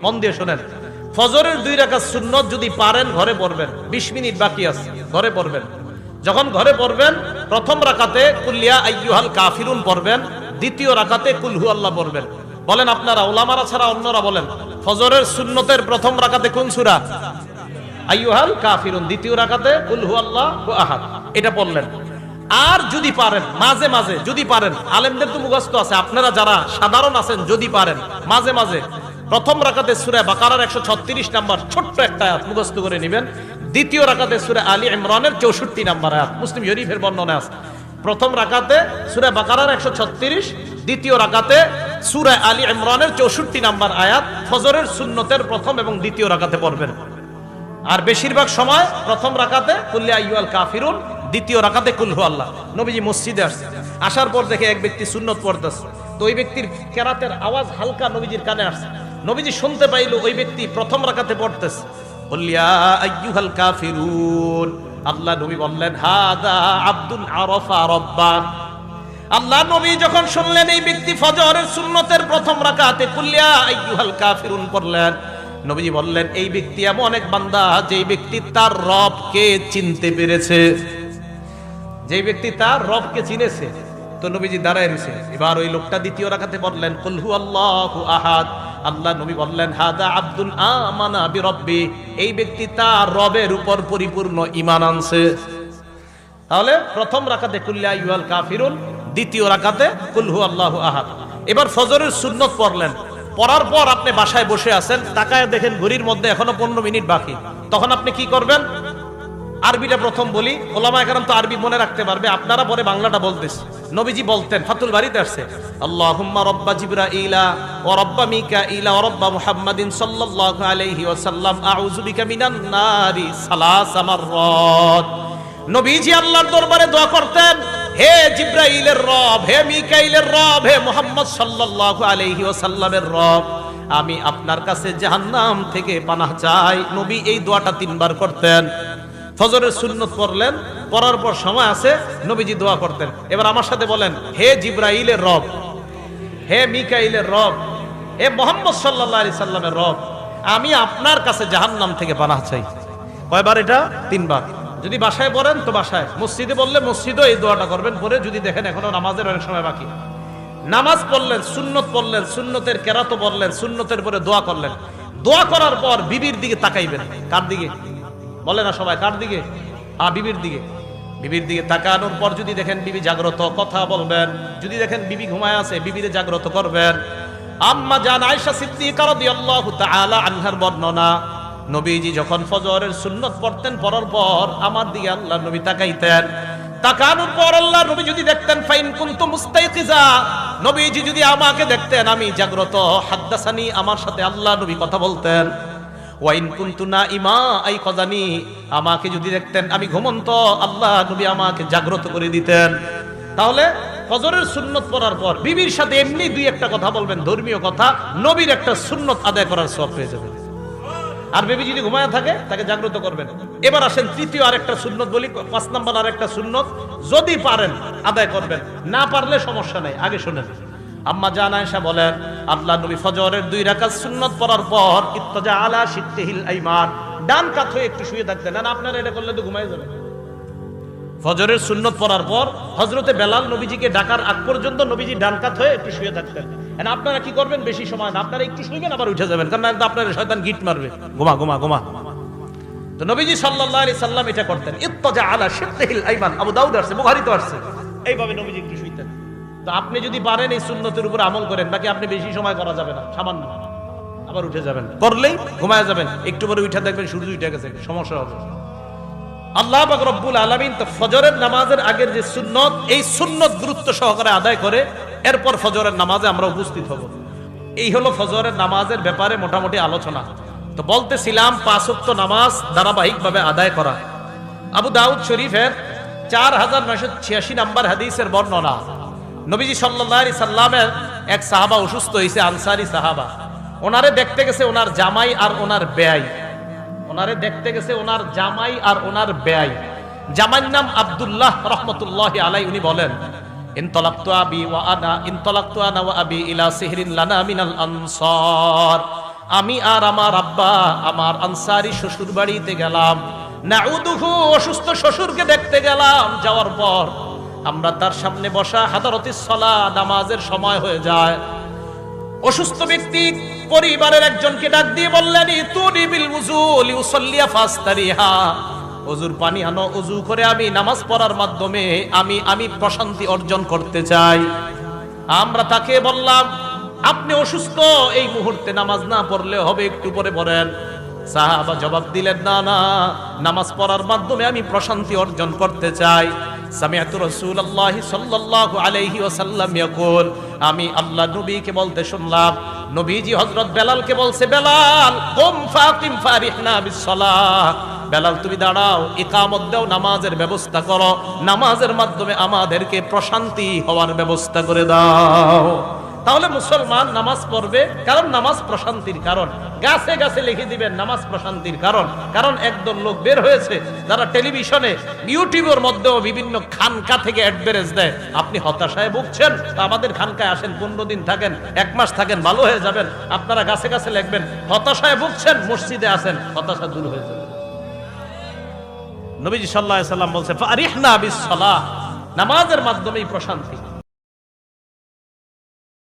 মন দিয়ে শোনেন, ফজরের 2 রাকাত সুন্নত যদি পারেন ঘরে পড়বেন, 20 মিনিট বাকি আছে, ঘরে পড়বেন। যখন ঘরে পড়বেন, প্রথম রাকাতে কুল ইয়া আইয়ুহাল কাফিরুন পড়বেন, দ্বিতীয় রাকাতে কুল হু আল্লাহ পড়বেন। বলেন আপনারা, উলামারা ছাড়া অন্যরা বলেন, ফজরের সুন্নতের প্রথম রাকাতে কোন সূরা? আইয়ুহাল কাফিরুন, দ্বিতীয় রাকাতে কুল হু আল্লাহু আহাদ, এটা পড়লেন। আর যদি পারেন মাঝে মাঝে, যদি পারেন, আলেমদের তো মুখস্থ আছে, আপনারা যারা সাধারণ আছেন যদি পারেন মাঝে মাঝে প্রথম রাকাতে সূরা বাকারার 136 নাম্বার ছোট্ট একটা আয়াত মুখস্থ করে নেবেন। দ্বিতীয় রাকাতে সূরা আলী ইমরানের 64 নাম্বার আয়াত মুসলিম শরীফের বর্ণনা আছে। প্রথম রাকাতে সূরা বাকারার 136, দ্বিতীয় রাকাতে সূরা আলী ইমরানের 64 নাম্বার আয়াত ফজরের সুন্নতের প্রথম এবং দ্বিতীয় রাকাতে পড়বেন। আর বেশিরভাগ সময় প্রথম রাকাতে কুল ইয়া আইয়ুহাল কাফিরুন, দ্বিতীয় রাকাতে কুল হু আল্লাহ। নবীজি মসজিদে আসছে, আসার পর দেখে এক ব্যক্তি সুন্নত পড়তেছে, তো ওই ব্যক্তির কেরাতের আওয়াজ হালকা নবীজির কানে আসছে। নবীজি শুনতে পাইল ওই ব্যক্তি প্রথম রাকাতে পড়তেছে কুল ইয়া আইয়ুহাল কাফিরুন। আল্লাহ নবী বললেন হাদা আব্দুন আরাফা রাব্বা। আল্লাহ নবী যখন শুনলেন এই ব্যক্তি ফজরের সুন্নতের প্রথম রাকাতে কুল ইয়া আইয়ুহাল কাফিরুন পড়লেন, নবীজি বললেন এই ব্যক্তি এমন এক বান্দা যেই ব্যক্তি তার রবকে চিনতে পেরেছে, যেই ব্যক্তি তার রবকে চিনেছে। তো নবীজি দাঁড়ায় রয়েছে, এবার ওই লোকটা দ্বিতীয় রাকাতে বললেন কুল হু আল্লাহু আহাদ। আল্লাহ নবী বললেন হাদা আব্দুল আমানা বিরব্বি, এই ব্যক্তি তার রবের উপর পরিপূর্ণ ঈমান আনছে। তাহলে প্রথম রাকাতে কুল ইয়া আইয়ুহাল কাফিরুন, দ্বিতীয় রাকাতে কুল হু আল্লাহু আহাদ। এবার ফজরের সুন্নত পড়লেন, পড়ার পর আপনি বাসায় বসে আছেন, তাকায় দেখেন ঘড়ির মধ্যে এখনো 15 মিনিট বাকি। তখন আপনি কি করবেন? আরবিটা প্রথম বলি, ওলামায়ে কেরাম তো আরবি মনে রাখতে পারবে, আপনারা পরে বাংলাটা বলতেছে। নবীজি বলতেন, ফাতুল বারীতে আসছে, আল্লাহুম্মা রাব্বা জিবরাইলা ওয়া রাব্বা মিকাইলা ওয়া রাব্বা মুহাম্মাদিন সাল্লাল্লাহু আলাইহি ওয়াসাল্লাম আউযু বিকা মিনান নারি সালাসা মাররাত। নবীজি আল্লাহর দরবারে দোয়া করতেন, হে জিবরাইলের রব, হে মিকাইলের রব, হে মুহাম্মদ সাল্লাল্লাহু আলাইহি ওয়াসাল্লামের রব, আমি আপনার কাছে জাহান্নাম থেকে পানাহ চাই। নবী এই দোয়াটা 3 বার করতেন। ফজরের সুন্নত পড়লেন, পড়ার পর সময় আছে, নবীজি দোয়া করতেন। এবার আমার সাথে বলেন, হে জিবরাইলের রব, হে মিকাইলের রব, হে মুহাম্মদ সাল্লাল্লাহু আলাইহি সাল্লামের রব, আমি আপনার কাছে জাহান্নাম থেকে পানাহ চাই। কয়বার এটা? 3 বার। যদি বাসায় পড়েন তো বাসায়, মসজিদে বললে মসজিদেও এই দোয়াটা করবেন। পরে যদি দেখেন এখনো নামাজের অনেক সময় বাকি, নামাজ পড়লেন, সুন্নত পড়লেন, সুন্নতের কেরাত পড়লেন, সুন্নতের পরে দোয়া করলেন। দোয়া করার পর বিবির দিকে তাকাইবেন। কার দিকে? বলে না সবাই, কার দিকে? বিবির দিকে। বিবির দিকে তাকানোর পর যদি দেখেন বিবি জাগ্রত, কথা বলবেন। যদি দেখেন বিবি ঘুমায় আছে, বিবিরে জাগ্রত করবেন। আম্মা জান আয়েশা সিদ্দিকা রাদিয়াল্লাহু তাআলা আনহার বর্ণনা, নবীজি যখন ফজরের সুন্নত পড়তেন, পড়ার পর আমার দিকে আল্লাহ নবী তাকাইতেন। তাকানোর পর আল্লাহ নবী যদি দেখতেন, ফাইন কুনতু মুস্তাইকিজা, নবীজি যদি আমাকে দেখতেন আমি জাগ্রত, হাদ্দাসানি, আমার সাথে আল্লাহ নবী কথা বলতেন। ওয়াইন কুনতু নাইমা আইকাযানি, আমাকে যদি দেখতেন আমি ঘুমন্ত, আল্লাহ নবী আমাকে জাগ্রত করে দিতেন। তাহলে ফজরের সুন্নত পড়ার পর বিবির সাথে এমনি 2-1টা কথা বলবেন, ধর্মীয় কথা, নবীর একটা সুন্নত আদায় করার সওয়াব পেয়ে যাবেন। আর বেবি যদি ঘুমায় থাকে তাকে জাগ্রত করবেন। এবার আসেন তৃতীয় আরেকটা সুন্নত বলি, 5 নম্বর আরেকটা সুন্নত, যদি পারেন আদায় করবেন, না পারলে সমস্যা নাই। আগে শুনেন, আম্মা জান আয়েশা বলেন, আল্লাহ নবী ফজরের 2 রাকাত সুন্নত পড়ার পর ইত্তাজা আলা শিত্তিহিল আইমান, ডান কাত হয়ে একটু শুয়ে থাকতেন। না আপনারা এটা করলে তো ঘুমায় যাবেন। ফজরের সুন্নত পড়ার পর হযরতে বেলাল নবীজিকে ডাকার আগ পর্যন্ত নবীজি ডান কাত হয়ে একটু শুয়ে থাকতেন। আপনারা কি করবেন? বেশি সময় না, আপনারা একটু শুইবেন আবার উঠে যাবেন, কারণ একদম আপনার শয়তান গিট মারবে, ঘুমা ঘুমা ঘুমা। তো নবীজি সাল্লাল্লাহু আলাইহি সাল্লাম এটা করতেন, ইত্তাজা আলা শিত্তিহিল আইমান, আবু দাউদ আসছে, বুখারীতে আসছে, এইভাবে নবীজি একটু শুইতেন। তো আপনি যদি পারেন এই সুন্নতের উপর আমল করেন, বাকি আপনি বেশি সময় করা যাবে না, সামান্য, আবার উঠে যাবেন, করলেই ঘুমায় যাবেন, একটু পরে উঠে দেখবেন সূর্য উঠে গেছে, সমস্যা হবে। আল্লাহ পাক রব্বুল আলামিন তো ফজরের নামাজের আগের যে সুন্নত, এই সুন্নত গুরুত্ব সহকারে আদায় করে এরপর ফজরের নামাজে আমরা উপস্থিত হব। এই হলো ফজরের নামাজের ব্যাপারে মোটামুটি আলোচনা। তো বলতেছিলাম 5 ওয়াক্ত নামাজ ধারাবাহিকভাবে আদায় করা। আবু দাউদ শরীফের 4986 নম্বর হাদিসের বর্ণনা, নবীজি সাল্লাল্লাহু আলাইহি সাল্লামের এক সাহাবা অসুস্থ হয়েছে, আনসারী সাহাবা। ওনারে দেখতে গেছে ওনার জামাই আর ওনার বেয়াই, ওনারে দেখতে গেছে ওনার জামাই আর ওনার বেয়াই। জামাইর নাম আব্দুল্লাহ রহমতুল্লাহি আলাইহি। উনি বলেন, ইনতালাকতু আনা ওয়া আবি ইলা সিহরিন লানা মিনাল আনসার, আমি আর আমার আব্বা আমার আনসারি শ্বশুর বাড়িতে গেলাম, নাউদুহু অসুস্থ শ্বশুরকে দেখতে গেলাম। যাওয়ার পর আমরা তার সামনে বসা, হাদারতিস সালাহ নামাজের সময় হয়ে যায়। অসুস্থ ব্যক্তি পরিবারের একজনকে ডাক দিয়ে বললেন, ইতুনি বিল উযু লিউসাল্লিয়া ফাস্তারিহা, ওযুর পানি আনো, ওযু করে আমি নামাজ পড়ার মাধ্যমে আমি প্রশান্তি অর্জন করতে চাই। আমরা তাকে বললাম, আপনি অসুস্থ, এই মুহূর্তে নামাজ না পড়লে হবে, একটু পরে পড়েন। সাহাবা জবাব দিলেন, না না, নামাজ পড়ার মাধ্যমে আমি প্রশান্তি অর্জন করতে চাই। সামিআতু রাসূলুল্লাহ সাল্লাল্লাহু আলাইহি ওয়াসাল্লাম ইয়াকুল, আমি আল্লাহ নবীকে বলতে শুনলাম, নবীজি হযরত বেলালকে বলছে, বেলাল কুম ফাকিম ফারিহনা বিসসালাহ, বেলাল তুমি দাঁড়াও, ইকামত দাও, নামাজের ব্যবস্থা করো, নামাজের মাধ্যমে আমাদেরকে প্রশান্তি হওয়ার ব্যবস্থা করে দাও। তাহলে মুসলমান নামাজ পড়বে, কারণ নামাজ প্রশান্তির কারণ। গাছে গাছে লিখে দিবেন নামাজ প্রশান্তির কারণ। কারণ একদল লোক বের হয়েছে যারা টেলিভিশনে, ইউটিউবের মধ্যেও বিভিন্ন খানকা থেকে অ্যাডভারেজ দেয়। আপনি হতাশায় ভুগছেন, তা আমাদের খানকায় আসেন, 15 দিন থাকেন, 1 মাস থাকেন, ভালো হয়ে যাবেন। আপনারা গাছে গাছে লিখবেন, হতাশায় ভুগছেন, মসজিদে আসেন, হতাশা দূর হয়ে যাবে। নবীজি সাল্লাল্লাহু আলাইহি সাল্লাম বলছে, ফারিহনা বিসসালাহ, নামাজের মাধ্যমেই প্রশান্তি।